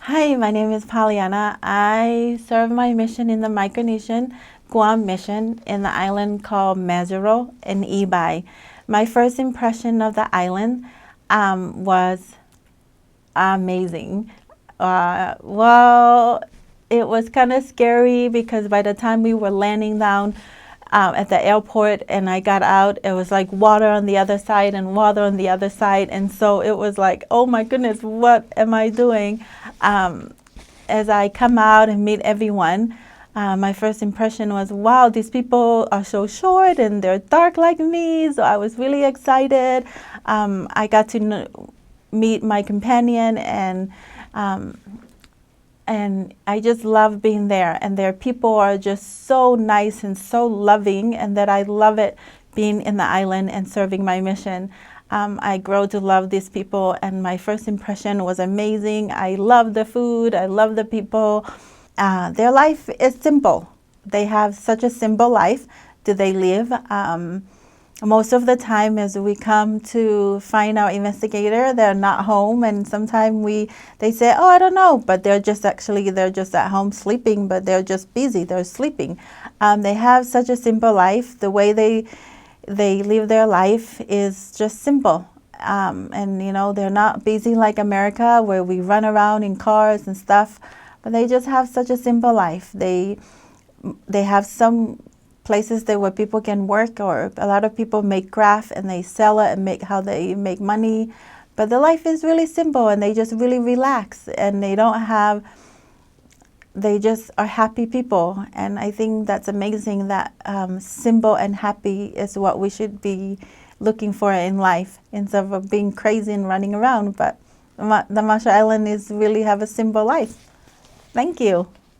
Hi, my name is Pollyanna. I serve my mission in the Micronesian Guam mission in the island called Majuro in Ibai. My first impression of the island was amazing. Well, it was kind of scary because by the time we were landing down at the airport and I got out, it was like water on the other side and water on the other side. And so it was like, oh my goodness, what am I doing? As I come out and meet everyone, my first impression was, wow, these people are so short and they're dark like me. So I was really excited. I got to meet my companion and I just love being there. And their people are just so nice and so loving, and that I love it being in the island and serving my mission. I grow to love these people, and my first impression was amazing. I love the food. I love the people. Their life is simple. They have such a simple life. Do they live? Most of the time as we come to find our investigator, they're not home, and sometimes they say, oh, I don't know, but they're just at home sleeping, but they're just busy, they're sleeping. They have such a simple life. The way they live their life is just simple. And they're not busy like America where we run around in cars and stuff, but they just have such a simple life. They have some places where people can work, or a lot of people make craft and they sell it and they make money. But the life is really simple, and they just really relax, and they just are happy people. And I think that's amazing that simple and happy is what we should be looking for in life, instead of being crazy and running around. But the Marshall Island really have a simple life. Thank you.